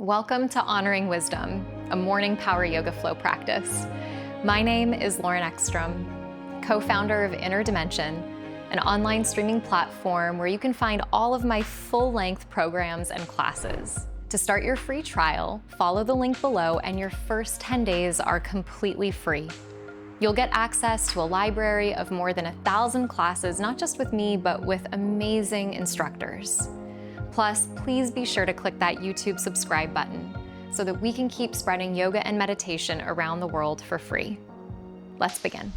Welcome to Honoring Wisdom, a morning power yoga flow practice. My name is Lauren Eckstrom, co-founder of Inner Dimension, an online streaming platform where you can find all of my full-length programs and classes. To start your free trial, follow the link below and your first 10 days are completely free. You'll get access to a library of more than 1,000 classes, not just with me, but with amazing instructors. Plus, please be sure to click that YouTube subscribe button so that we can keep spreading yoga and meditation around the world for free. Let's begin.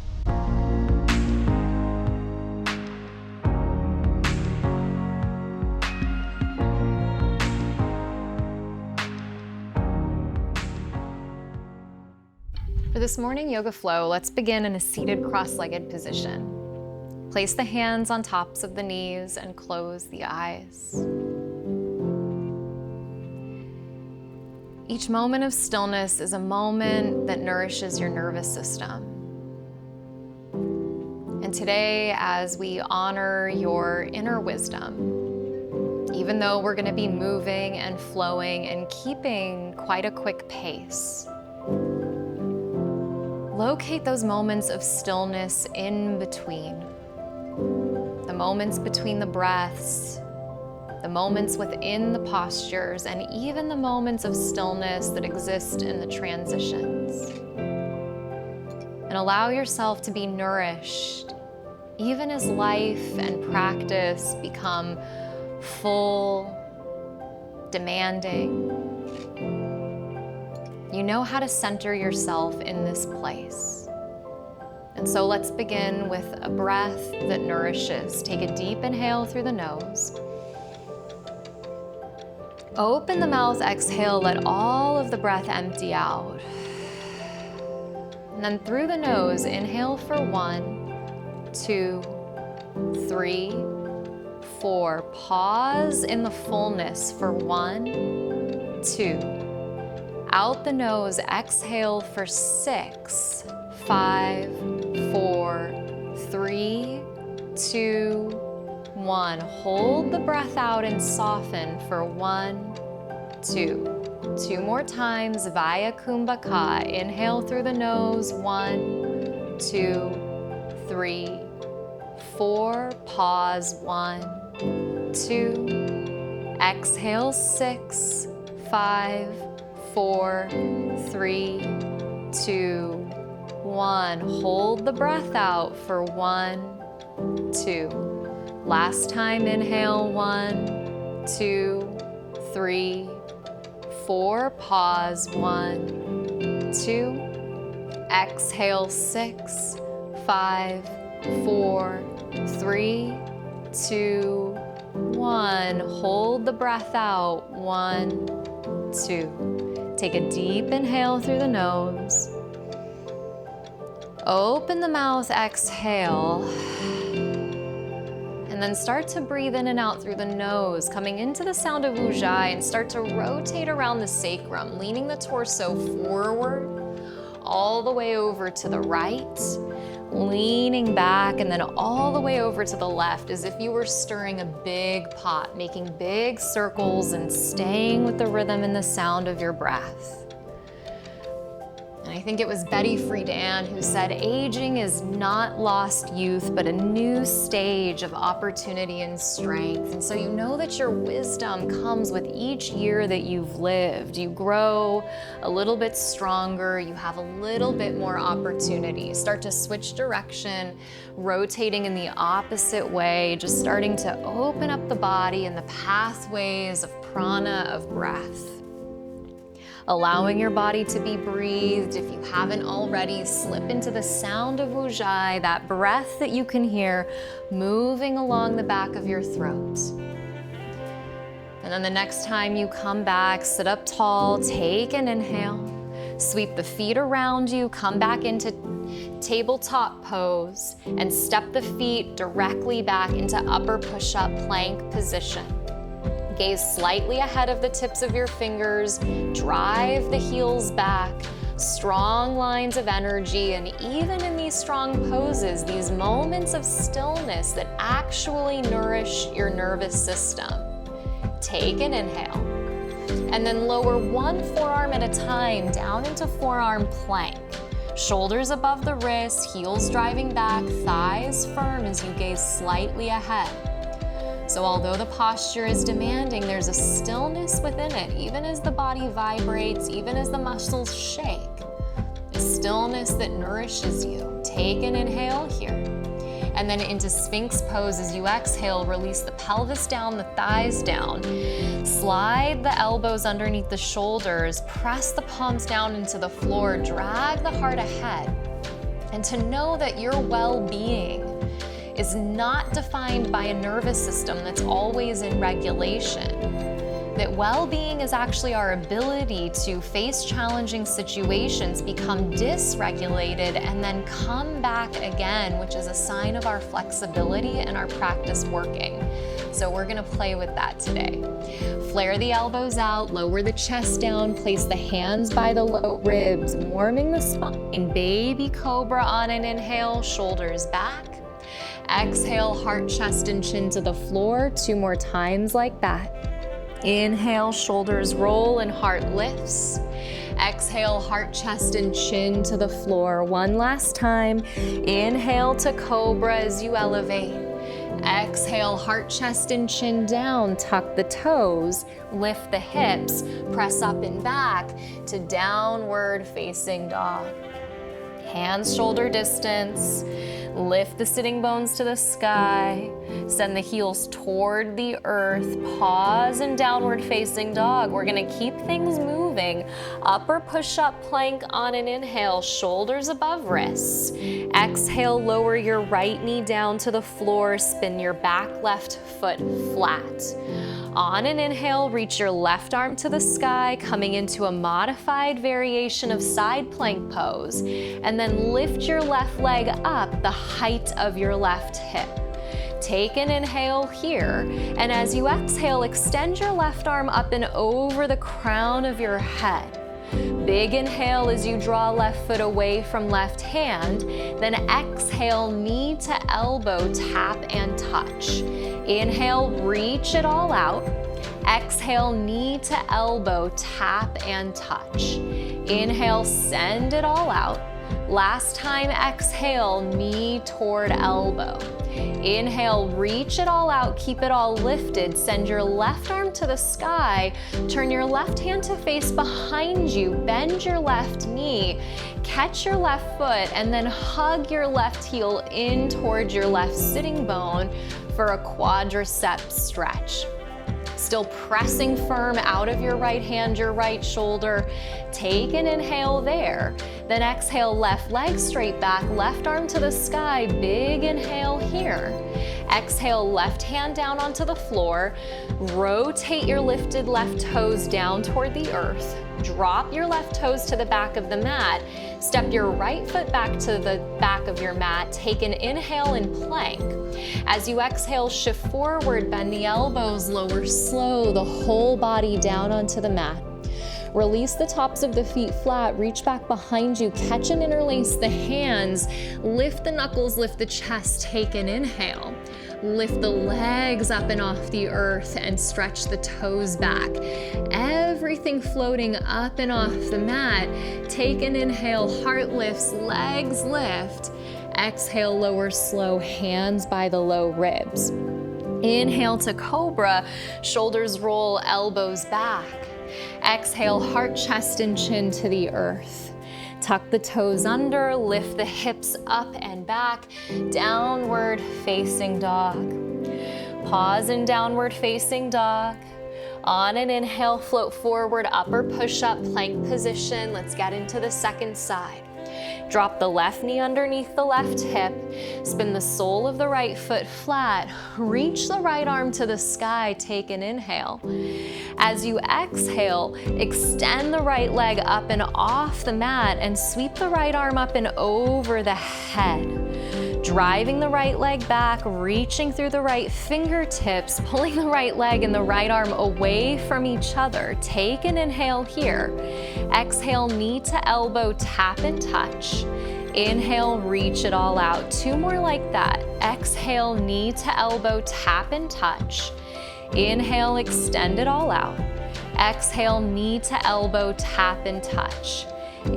For this morning yoga flow, let's begin in a seated cross-legged position. Place the hands on tops of the knees and close the eyes. Each moment of stillness is a moment that nourishes your nervous system. And today, as we honor your inner wisdom, even though we're going to be moving and flowing and keeping quite a quick pace, locate those moments of stillness in between. The moments between the breaths, the moments within the postures, and even the moments of stillness that exist in the transitions. And allow yourself to be nourished, even as life and practice become full, demanding. You know how to center yourself in this place. And so let's begin with a breath that nourishes. Take a deep inhale through the nose. Open the mouth, exhale, let all of the breath empty out. And then through the nose, inhale for 1, 2, 3, 4. Pause in the fullness for 1, 2. Out the nose, exhale for 6, 5, 4, 3, 2, 1. Hold the breath out and soften for 1, 2. 2 more times via Kumbhaka. Inhale through the nose. 1, 2, 3, 4. Pause. 1, 2. Exhale. 6, 5, 4, 3, 2, 1. Hold the breath out for 1, 2. Last time, inhale, 1, 2, 3, 4. Pause, 1, 2. Exhale, 6, 5, 4, 3, 2, 1. Hold the breath out, 1, 2. Take a deep inhale through the nose. Open the mouth, exhale. And then start to breathe in and out through the nose, coming into the sound of Ujjayi, and start to rotate around the sacrum, leaning the torso forward, all the way over to the right, leaning back, and then all the way over to the left, as if you were stirring a big pot, making big circles and staying with the rhythm and the sound of your breath. I think it was Betty Friedan who said, aging is not lost youth, but a new stage of opportunity and strength. And so you know that your wisdom comes with each year that you've lived. You grow a little bit stronger, you have a little bit more opportunity. Start to switch direction, rotating in the opposite way, just starting to open up the body and the pathways of prana, of breath. Allowing your body to be breathed. If you haven't already, slip into the sound of Ujjayi, that breath that you can hear moving along the back of your throat. And then the next time you come back, sit up tall, take an inhale, sweep the feet around you, come back into tabletop pose, and step the feet directly back into upper push-up plank position. Gaze slightly ahead of the tips of your fingers, drive the heels back, strong lines of energy, and even in these strong poses, these moments of stillness that actually nourish your nervous system. Take an inhale. And then lower one forearm at a time down into forearm plank. Shoulders above the wrists, heels driving back, thighs firm as you gaze slightly ahead. So although the posture is demanding, there's a stillness within it, even as the body vibrates, even as the muscles shake. A stillness that nourishes you. Take an inhale here. And then into Sphinx pose as you exhale, release the pelvis down, the thighs down. Slide the elbows underneath the shoulders, press the palms down into the floor, drag the heart ahead. And to know that your well-being is not defined by a nervous system that's always in regulation. That well-being is actually our ability to face challenging situations, become dysregulated, and then come back again, which is a sign of our flexibility and our practice working. So we're gonna play with that today. Flare the elbows out, lower the chest down, place the hands by the low ribs, warming the spine. Baby cobra on an inhale, shoulders back. Exhale, heart, chest, and chin to the floor. 2 more times like that. Inhale, shoulders roll and heart lifts. Exhale, heart, chest, and chin to the floor. 1 last time. Inhale to cobra as you elevate. Exhale, heart, chest, and chin down. Tuck the toes, lift the hips, press up and back to downward facing dog. Hands shoulder distance. Lift the sitting bones to the sky. Send the heels toward the earth. Pause in downward facing dog. We're gonna keep things moving. Upper push-up plank on an inhale, shoulders above wrists. Exhale, lower your right knee down to the floor. Spin your back left foot flat. On an inhale, reach your left arm to the sky, coming into a modified variation of side plank pose, and then lift your left leg up the height of your left hip. Take an inhale here, and as you exhale, extend your left arm up and over the crown of your head. Big inhale as you draw left foot away from left hand, then exhale, knee to elbow, tap and touch. Inhale, reach it all out. Exhale, knee to elbow, tap and touch. Inhale, send it all out. Last time, exhale, knee toward elbow. Inhale, reach it all out, keep it all lifted. Send your left arm to the sky. Turn your left hand to face behind you. Bend your left knee. Catch your left foot and then hug your left heel in towards your left sitting bone for a quadricep stretch. Still pressing firm out of your right hand, your right shoulder. Take an inhale there. Then exhale, left leg straight back, left arm to the sky. Big inhale here. Exhale, left hand down onto the floor. Rotate your lifted left toes down toward the earth. Drop your left toes to the back of the mat. Step your right foot back to the back of your mat. Take an inhale in plank. As you exhale, shift forward, bend the elbows, lower slow, the whole body down onto the mat. Release the tops of the feet flat, reach back behind you, catch and interlace the hands, lift the knuckles, lift the chest, take an inhale. Lift the legs up and off the earth and stretch the toes back. Everything floating up and off the mat. Take an inhale, heart lifts, legs lift. Exhale, lower slow, hands by the low ribs. Inhale to cobra, shoulders roll, elbows back. Exhale, heart, chest, and chin to the earth. Tuck the toes under, lift the hips up and back, downward facing dog. Pause in downward facing dog. On an inhale, float forward, upper push-up, plank position. Let's get into the second side. Drop the left knee underneath the left hip. Spin the sole of the right foot flat. Reach the right arm to the sky. Take an inhale. As you exhale, extend the right leg up and off the mat and sweep the right arm up and over the head. Driving the right leg back, reaching through the right fingertips, pulling the right leg and the right arm away from each other. Take an inhale here. Exhale, knee to elbow, tap and touch. Inhale, reach it all out. 2 more like that. Exhale, knee to elbow, tap and touch. Inhale, extend it all out. Exhale, knee to elbow, tap and touch.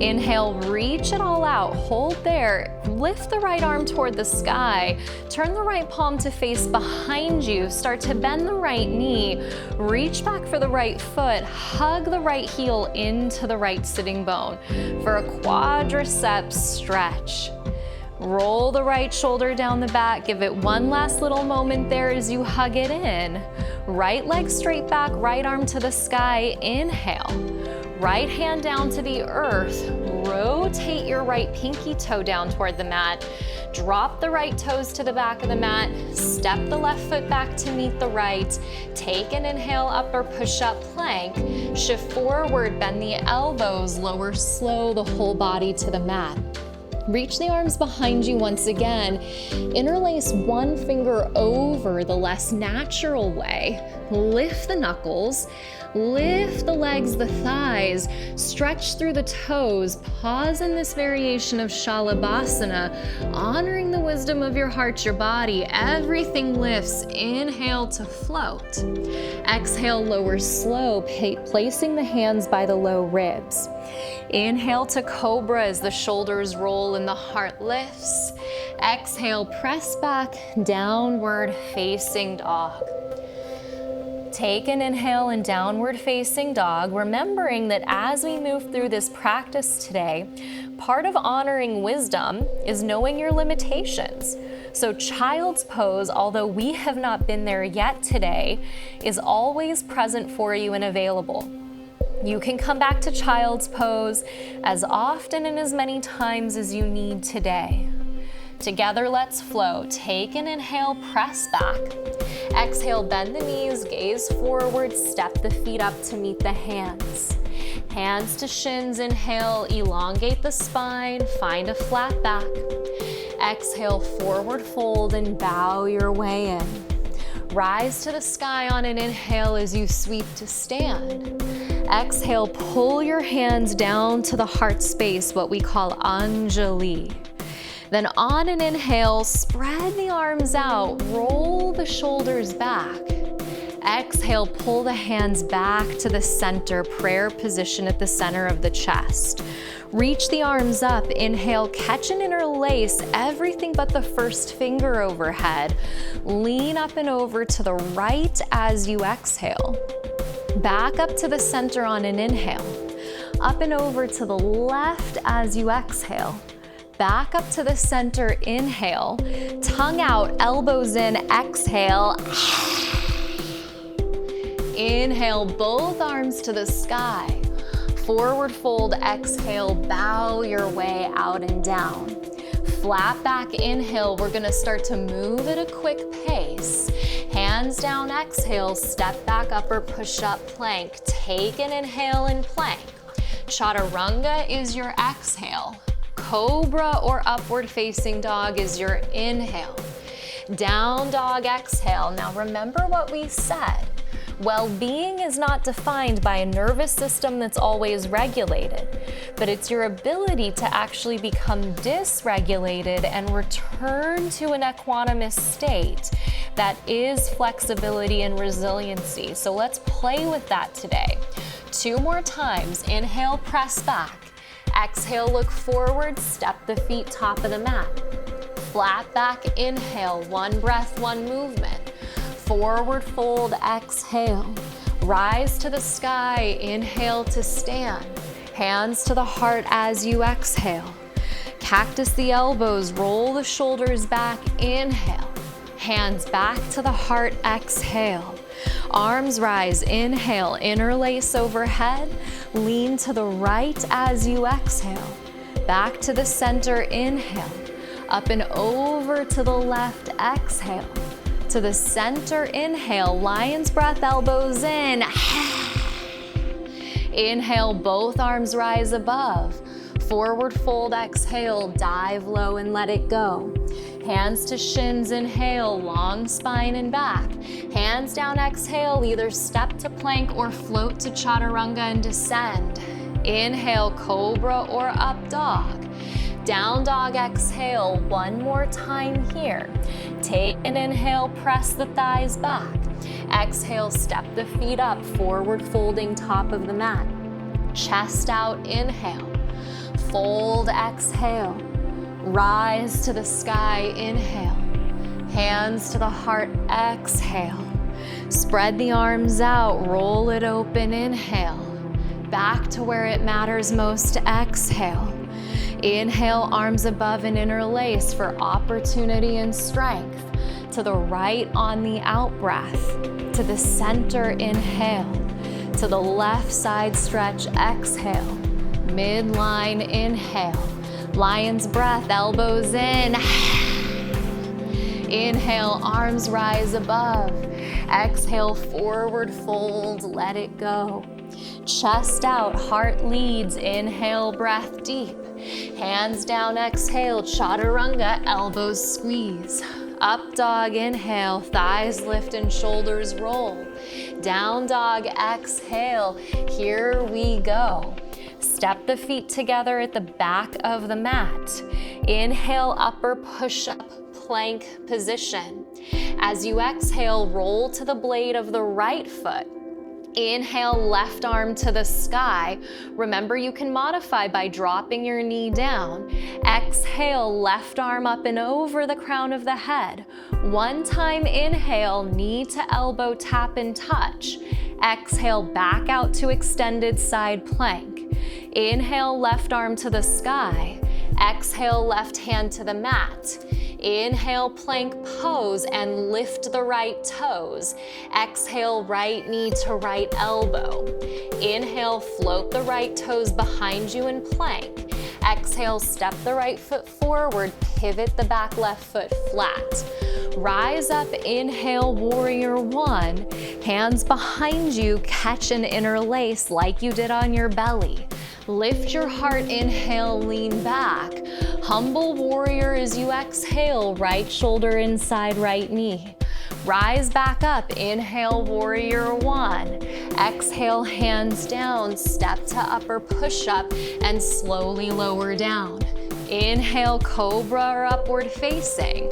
Inhale, reach it all out, hold there, lift the right arm toward the sky, turn the right palm to face behind you, start to bend the right knee, reach back for the right foot, hug the right heel into the right sitting bone for a quadriceps stretch. Roll the right shoulder down the back, give it one last little moment there as you hug it in. Right leg straight back, right arm to the sky, inhale. Right hand down to the earth, rotate your right pinky toe down toward the mat, drop the right toes to the back of the mat, step the left foot back to meet the right, take an inhale, upper push-up plank, shift forward, bend the elbows, lower slow the whole body to the mat. Reach the arms behind you once again, interlace one finger over the less natural way, lift the knuckles, lift the legs, the thighs, stretch through the toes, pause in this variation of Shalabhasana, honoring the wisdom of your heart, your body, everything lifts, inhale to float. Exhale, lower slow, placing the hands by the low ribs. Inhale to cobra as the shoulders roll and the heart lifts. Exhale, press back, downward facing dog. Take an inhale in downward facing dog, remembering that as we move through this practice today, part of honoring wisdom is knowing your limitations. So child's pose, although we have not been there yet today, is always present for you and available. You can come back to child's pose as often and as many times as you need today. Together, let's flow. Take an inhale, press back. Exhale, bend the knees, gaze forward, step the feet up to meet the hands. Hands to shins, inhale, elongate the spine, find a flat back. Exhale, forward fold and bow your way in. Rise to the sky on an inhale as you sweep to stand. Exhale, pull your hands down to the heart space, what we call Anjali. Then on an inhale, spread the arms out, roll the shoulders back. Exhale, pull the hands back to the center, prayer position at the center of the chest. Reach the arms up, inhale, catch and interlace everything but the first finger overhead. Lean up and over to the right as you exhale. Back up to the center on an inhale. Up and over to the left as you exhale. Back up to the center, inhale. Tongue out, elbows in, exhale. Inhale, both arms to the sky. Forward fold, exhale, bow your way out and down. Flat back, inhale, we're gonna start to move at a quick pace. Hands down, exhale, step back, upper push-up plank. Take an inhale and plank. Chaturanga is your exhale. Cobra or upward facing dog is your inhale. Down dog, exhale. Now remember what we said. Well-being is not defined by a nervous system that's always regulated, but it's your ability to actually become dysregulated and return to an equanimous state that is flexibility and resiliency. So let's play with that today. 2 more times. Inhale, press back. Exhale, look forward, step the feet top of the mat. Flat back, inhale, 1 breath, 1 movement. Forward fold, exhale. Rise to the sky, inhale to stand. Hands to the heart as you exhale. Cactus the elbows, roll the shoulders back, inhale. Hands back to the heart, exhale. Arms rise, inhale, interlace overhead. Lean to the right as you exhale. Back to the center, inhale. Up and over to the left, exhale. To the center, inhale, lion's breath, elbows in. Inhale, both arms rise above. Forward fold, exhale, dive low and let it go. Hands to shins, inhale, long spine and back. Hands down, exhale, either step to plank or float to chaturanga and descend. Inhale, cobra or up dog. Down dog, exhale, 1 more time here. Take an inhale, press the thighs back. Exhale, step the feet up, forward folding top of the mat. Chest out, inhale. Fold, exhale. Rise to the sky, inhale. Hands to the heart, exhale. Spread the arms out, roll it open, inhale. Back to where it matters most, exhale. Inhale, arms above and interlace for opportunity and strength. To the right on the out breath. To the center, inhale. To the left side stretch, exhale. Midline, inhale. Lion's breath, elbows in. Inhale, arms rise above. Exhale, forward fold, let it go. Chest out, heart leads, inhale, breath deep. Hands down, exhale, chaturanga, elbows squeeze. Up dog, inhale, thighs lift and shoulders roll. Down dog, exhale, here we go. Step the feet together at the back of the mat. Inhale, upper push-up plank position. As you exhale, roll to the blade of the right foot. Inhale, left arm to the sky. Remember, you can modify by dropping your knee down. Exhale, left arm up and over the crown of the head. One time inhale, knee to elbow tap and touch. Exhale, back out to extended side plank. Inhale, left arm to the sky. Exhale, left hand to the mat. Inhale, plank pose and lift the right toes. Exhale, right knee to right elbow. Inhale, float the right toes behind you in plank. Exhale, step the right foot forward, pivot the back left foot flat. Rise up, inhale, warrior one. Hands behind you, catch and interlace like you did on your belly. Lift your heart, inhale, lean back. Humble warrior as you exhale, right shoulder inside right knee. Rise back up, inhale, warrior one. Exhale, hands down, step to upper push-up and slowly lower down. Inhale, cobra or upward facing.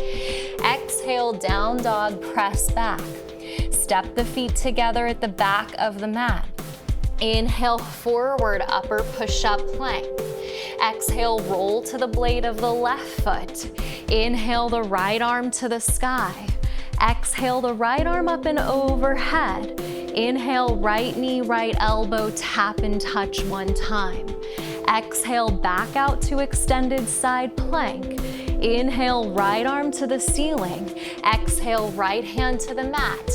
Exhale, down dog, press back. Step the feet together at the back of the mat. Inhale, forward, upper push-up plank. Exhale, roll to the blade of the left foot. Inhale, the right arm to the sky. Exhale, the right arm up and overhead. Inhale, right knee, right elbow, tap and touch one time. Exhale, back out to extended side plank. Inhale, right arm to the ceiling. Exhale, right hand to the mat.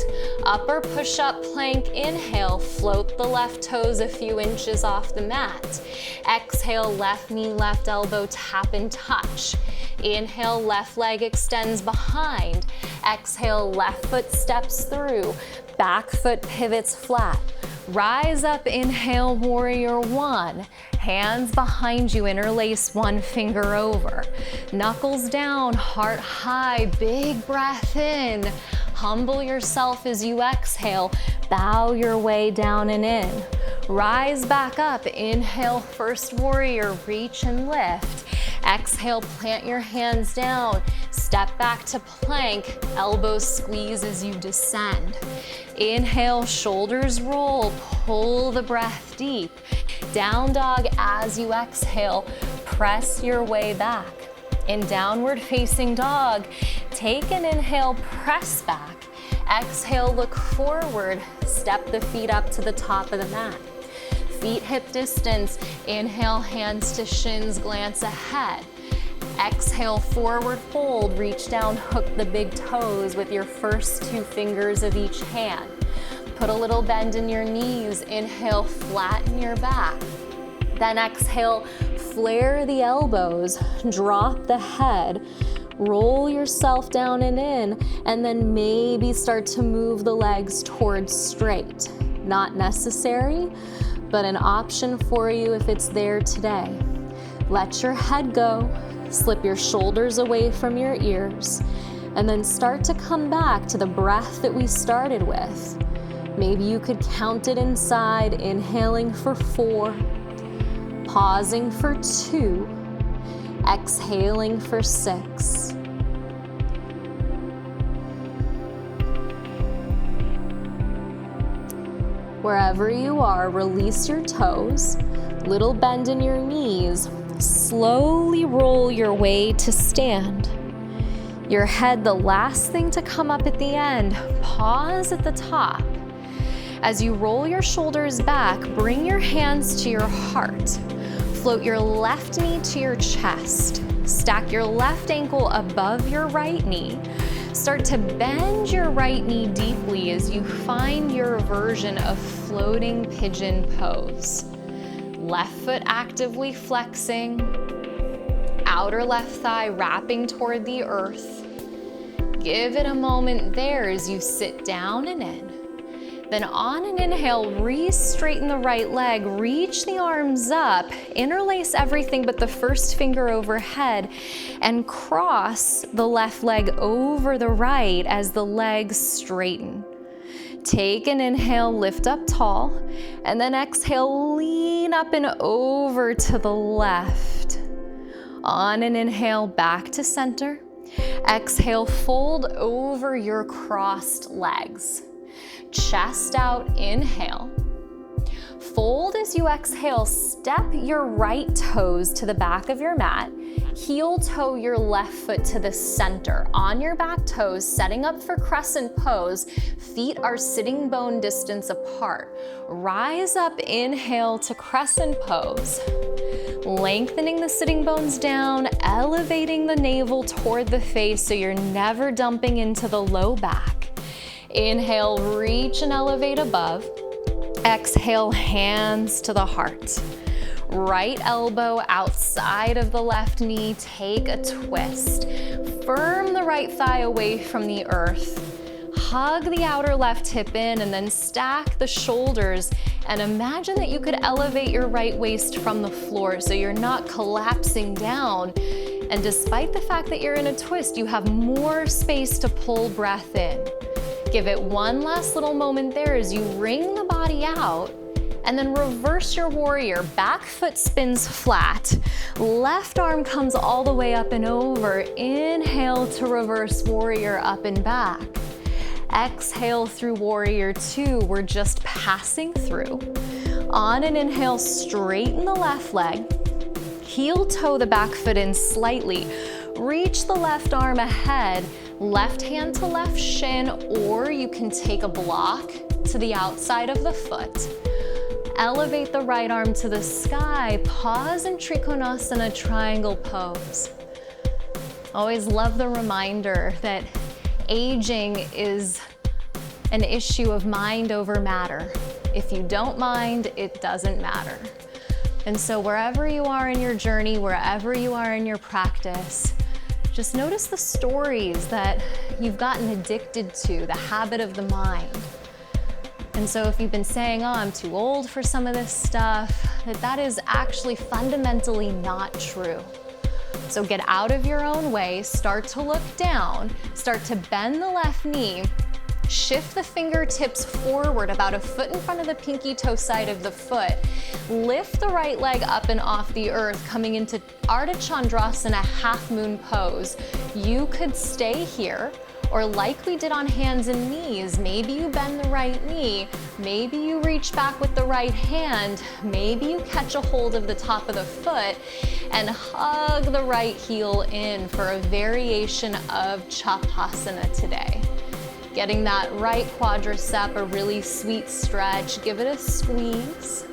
Upper push-up plank, inhale, float the left toes a few inches off the mat. Exhale, left knee, left elbow, tap and touch. Inhale, left leg extends behind. Exhale, left foot steps through. Back foot pivots flat. Rise up, inhale, warrior one. Hands behind you, interlace one finger over. Knuckles down, heart high, big breath in. Humble yourself as you exhale, bow your way down and in. Rise back up, inhale, first warrior, reach and lift. Exhale, plant your hands down, step back to plank, elbows squeeze as you descend. Inhale, shoulders roll, pull the breath deep. Down dog as you exhale, press your way back. In downward facing dog, take an inhale, press back. Exhale, look forward, step the feet up to the top of the mat. Feet hip distance, inhale, hands to shins, glance ahead. Exhale, forward fold, reach down, hook the big toes with your first two fingers of each hand. Put a little bend in your knees, inhale, flatten your back. Then exhale, flare the elbows, drop the head, roll yourself down and in, and then maybe start to move the legs towards straight. Not necessary, but an option for you if it's there today. Let your head go, slip your shoulders away from your ears, and then start to come back to the breath that we started with. Maybe you could count it inside, inhaling for 4, pausing for 2, exhaling for 6. Wherever you are, release your toes, little bend in your knees. Slowly roll your way to stand. Your head, the last thing to come up at the end. Pause at the top. As you roll your shoulders back, bring your hands to your heart. Float your left knee to your chest. Stack your left ankle above your right knee. Start to bend your right knee deeply as you find your version of floating pigeon pose. Left foot actively flexing, outer left thigh wrapping toward the earth. Give it a moment there as you sit down and in. Then on an inhale, re-straighten the right leg, reach the arms up, interlace everything but the first finger overhead, and cross the left leg over the right as the legs straighten. Take an inhale, lift up tall, and then exhale, lean up and over to the left. On an inhale, back to center. Exhale, fold over your crossed legs. Chest out, inhale. Fold as you exhale, step your right toes to the back of your mat. Heel toe your left foot to the center. On your back toes, setting up for crescent pose. Feet are sitting bone distance apart. Rise up, inhale to crescent pose. Lengthening the sitting bones down, elevating the navel toward the face so you're never dumping into the low back. Inhale, reach and elevate above. Exhale, hands to the heart. Right elbow outside of the left knee, take a twist. Firm the right thigh away from the earth. Hug the outer left hip in and then stack the shoulders and imagine that you could elevate your right waist from the floor so you're not collapsing down. And despite the fact that you're in a twist, you have more space to pull breath in. Give it one last little moment there as you wring the body out and then reverse your warrior. Back foot spins flat. Left arm comes all the way up and over. Inhale to reverse warrior up and back. Exhale through warrior two. We're just passing through. On an inhale, straighten the left leg. Heel toe the back foot in slightly. Reach the left arm ahead. Left hand to left shin, or you can take a block to the outside of the foot. Elevate the right arm to the sky. Pause in Trikonasana triangle pose. Always love the reminder that aging is an issue of mind over matter. If you don't mind, it doesn't matter. And so wherever you are in your journey, wherever you are in your practice, just notice the stories that you've gotten addicted to, the habit of the mind. And so if you've been saying, oh, I'm too old for some of this stuff, that is actually fundamentally not true. So get out of your own way, start to look down, start to bend the left knee, shift the fingertips forward about a foot in front of the pinky toe side of the foot. Lift the right leg up and off the earth, coming into Ardha Chandrasana, half moon pose. You could stay here, or like we did on hands and knees, maybe you bend the right knee, maybe you reach back with the right hand, maybe you catch a hold of the top of the foot and hug the right heel in for a variation of Chapasana today. Getting that right quadricep, a really sweet stretch, give it a squeeze.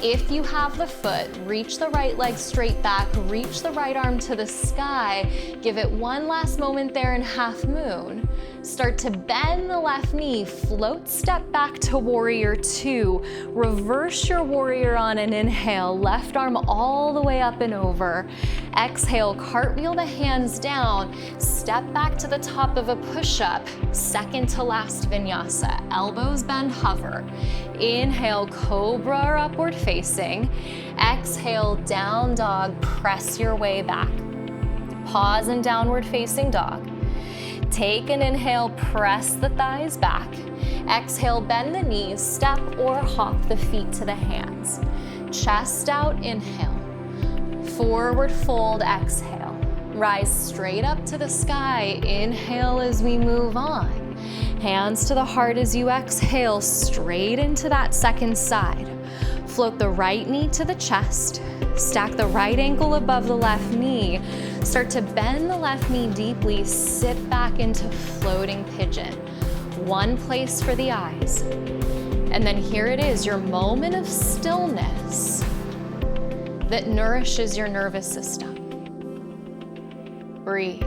If you have the foot, reach the right leg straight back, reach the right arm to the sky, give it one last moment there in half moon. Start to bend the left knee, float step back to warrior two, reverse your warrior on an inhale, left arm all the way up and over. Exhale, cartwheel the hands down, step back to the top of a push-up, second to last vinyasa, elbows bend, hover. Inhale, cobra or upward facing. Exhale, down dog, press your way back. Pause in downward facing dog. Take an inhale, press the thighs back. Exhale, bend the knees, step or hop the feet to the hands. Chest out, inhale. Forward fold, exhale. Rise straight up to the sky. Inhale as we move on. Hands to the heart as you exhale, straight into that second side. Float the right knee to the chest. Stack the right ankle above the left knee. Start to bend the left knee deeply. Sit back into floating pigeon. One place for the eyes. And then here it is, your moment of stillness that nourishes your nervous system. Breathe.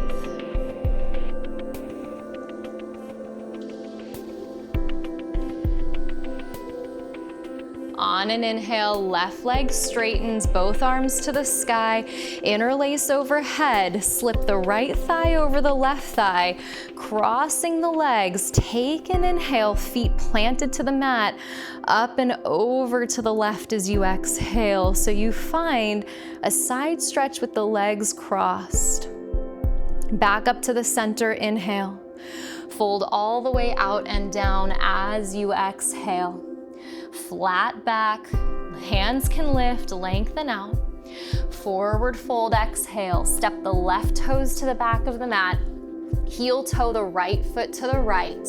On an inhale, left leg straightens, both arms to the sky, interlace overhead, slip the right thigh over the left thigh, crossing the legs, take an inhale, feet planted to the mat, up and over to the left as you exhale. So you find a side stretch with the legs crossed. Back up to the center, inhale. Fold all the way out and down as you exhale. Flat back, hands can lift, lengthen out. Forward fold, exhale. Step the left toes to the back of the mat. Heel toe the right foot to the right.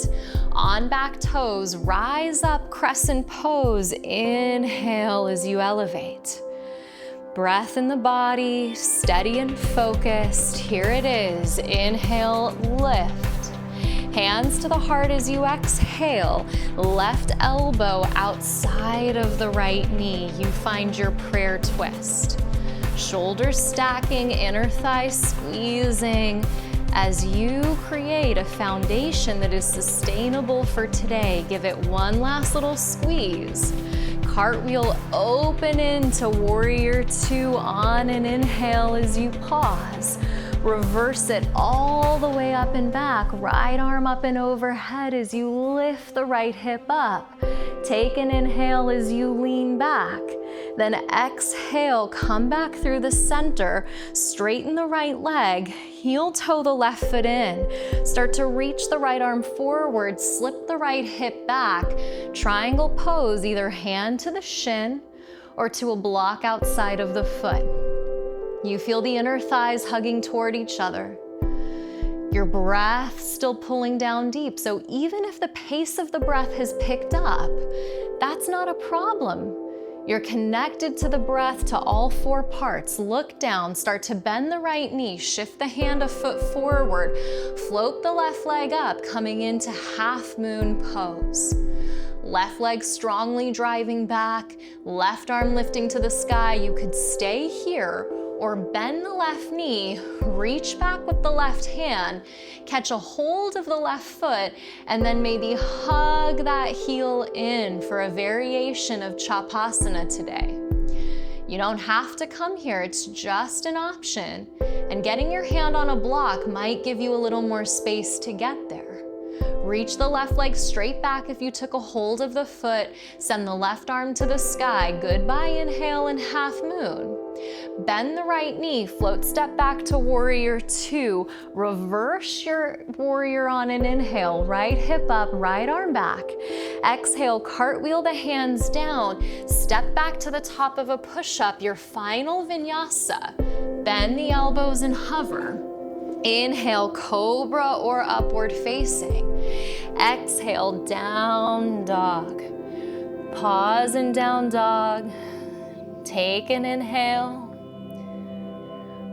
On back toes, rise up, crescent pose. Inhale as you elevate. Breath in the body, steady and focused. Here it is. Inhale, lift. Hands to the heart as you exhale. Left elbow outside of the right knee. You find your prayer twist. Shoulders stacking, inner thigh squeezing as you create a foundation that is sustainable for today. Give it one last little squeeze. Cartwheel open into warrior two on an inhale as you pause. Reverse it all the way up and back. Right arm up and overhead as you lift the right hip up. Take an inhale as you lean back. Then exhale, come back through the center. Straighten the right leg. Heel toe the left foot in. Start to reach the right arm forward. Slip the right hip back. Triangle pose, either hand to the shin or to a block outside of the foot. You feel the inner thighs hugging toward each other. Your breath still pulling down deep. So even if the pace of the breath has picked up, that's not a problem. You're connected to the breath to all four parts. Look down, start to bend the right knee, shift the hand a foot forward, float the left leg up, coming into half moon pose. Left leg strongly driving back, left arm lifting to the sky. You could stay here or bend the left knee, reach back with the left hand, catch a hold of the left foot, and then maybe hug that heel in for a variation of Chapasana today. You don't have to come here, it's just an option. And getting your hand on a block might give you a little more space to get there. Reach the left leg straight back if you took a hold of the foot. Send the left arm to the sky. Goodbye inhale and half moon. Bend the right knee, float step back to warrior two. Reverse your warrior on an inhale. Right hip up, right arm back. Exhale, cartwheel the hands down. Step back to the top of a push-up, your final vinyasa. Bend the elbows and hover. Inhale, cobra or upward facing. Exhale, down dog. Pause and down dog. Take an inhale.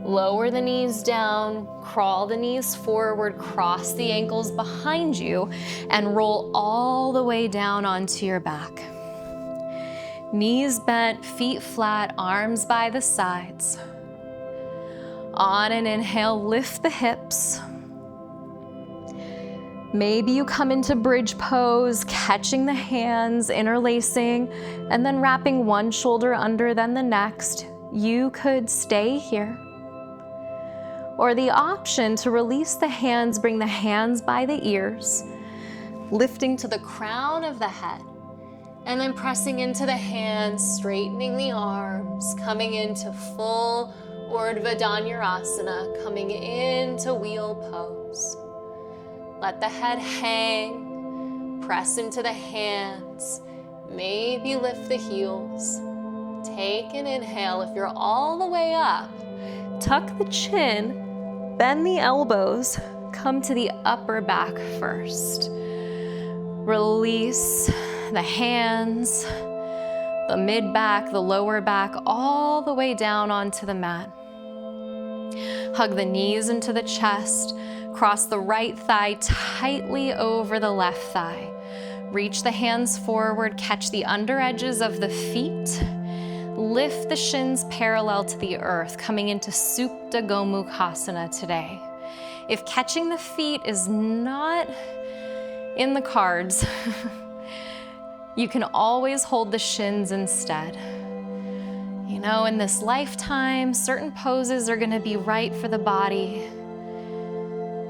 Lower the knees down, crawl the knees forward, cross the ankles behind you, and roll all the way down onto your back. Knees bent, feet flat, arms by the sides. On an inhale, lift the hips. Maybe you come into bridge pose, catching the hands, interlacing, and then wrapping one shoulder under, then the next. You could stay here. Or the option to release the hands, bring the hands by the ears, lifting to the crown of the head, and then pressing into the hands, straightening the arms, coming into full Urdhva Dhanurasana, coming into wheel pose. Let the head hang, press into the hands, maybe lift the heels. Take an inhale. If you're all the way up, tuck the chin, bend the elbows, come to the upper back first. Release the hands, the mid-back, the lower back, all the way down onto the mat. Hug the knees into the chest. Cross the right thigh tightly over the left thigh. Reach the hands forward, catch the under edges of the feet. Lift the shins parallel to the earth, coming into Supta Gomukhasana today. If catching the feet is not in the cards, you can always hold the shins instead. You know, in this lifetime, certain poses are gonna be right for the body,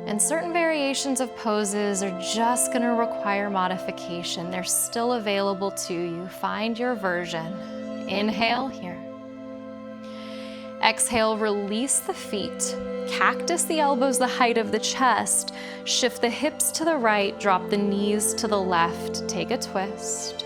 and certain variations of poses are just gonna require modification. They're still available to you. Find your version. Inhale here. Exhale, release the feet. Cactus the elbows the height of the chest. Shift the hips to the right, drop the knees to the left. Take a twist.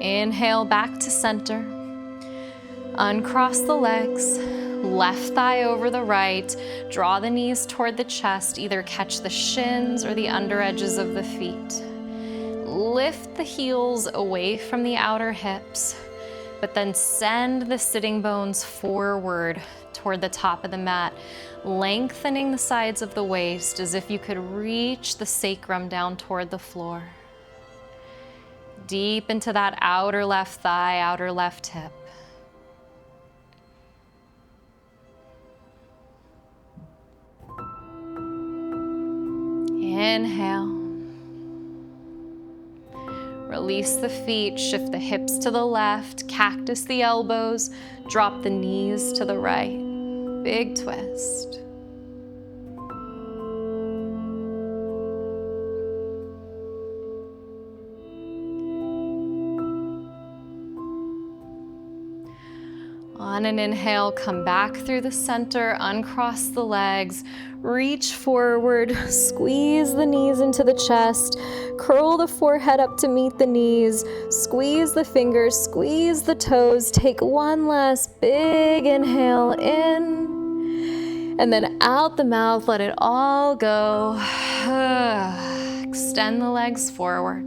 Inhale back to center. Uncross the legs. Left thigh over the right. Draw the knees toward the chest. Either catch the shins or the under edges of the feet. Lift the heels away from the outer hips, but then send the sitting bones forward toward the top of the mat, lengthening the sides of the waist as if you could reach the sacrum down toward the floor. Deep into that outer left thigh, outer left hip. Inhale. Release the feet, shift the hips to the left, cactus the elbows, drop the knees to the right. Big twist. On an inhale, come back through the center, uncross the legs, reach forward, squeeze the knees into the chest, curl the forehead up to meet the knees, squeeze the fingers, squeeze the toes, take one last big inhale in, and then out the mouth, let it all go. Extend the legs forward.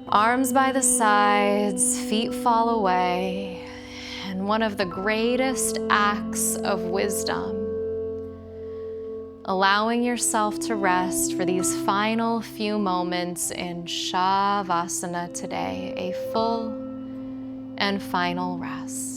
Arms by the sides, feet fall away. And one of the greatest acts of wisdom, allowing yourself to rest for these final few moments in Shavasana today, a full and final rest.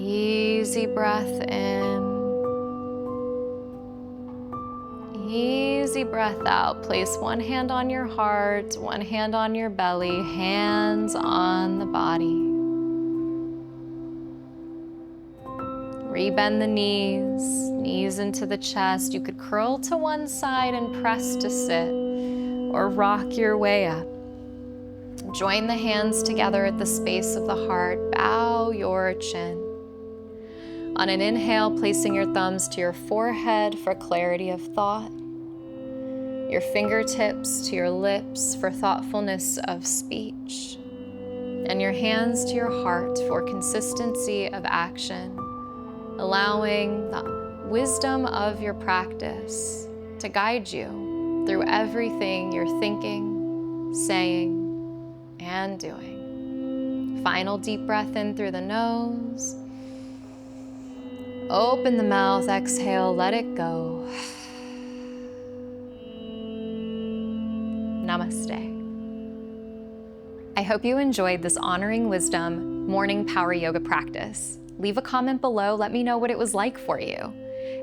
Easy breath in. Easy breath out. Place one hand on your heart, one hand on your belly, hands on the body. Rebend the knees, knees into the chest. You could curl to one side and press to sit, or rock your way up. Join the hands together at the space of the heart. Bow your chin. On an inhale, placing your thumbs to your forehead for clarity of thought, your fingertips to your lips for thoughtfulness of speech, and your hands to your heart for consistency of action, allowing the wisdom of your practice to guide you through everything you're thinking, saying, and doing. Final deep breath in through the nose. Open the mouth, exhale, let it go. Namaste. I hope you enjoyed this Honoring Wisdom morning power yoga practice. Leave a comment below, let me know what it was like for you.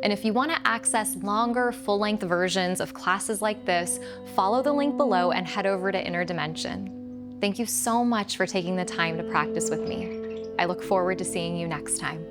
And if you want to access longer, full-length versions of classes like this, follow the link below and head over to Inner Dimension. Thank you so much for taking the time to practice with me. I look forward to seeing you next time.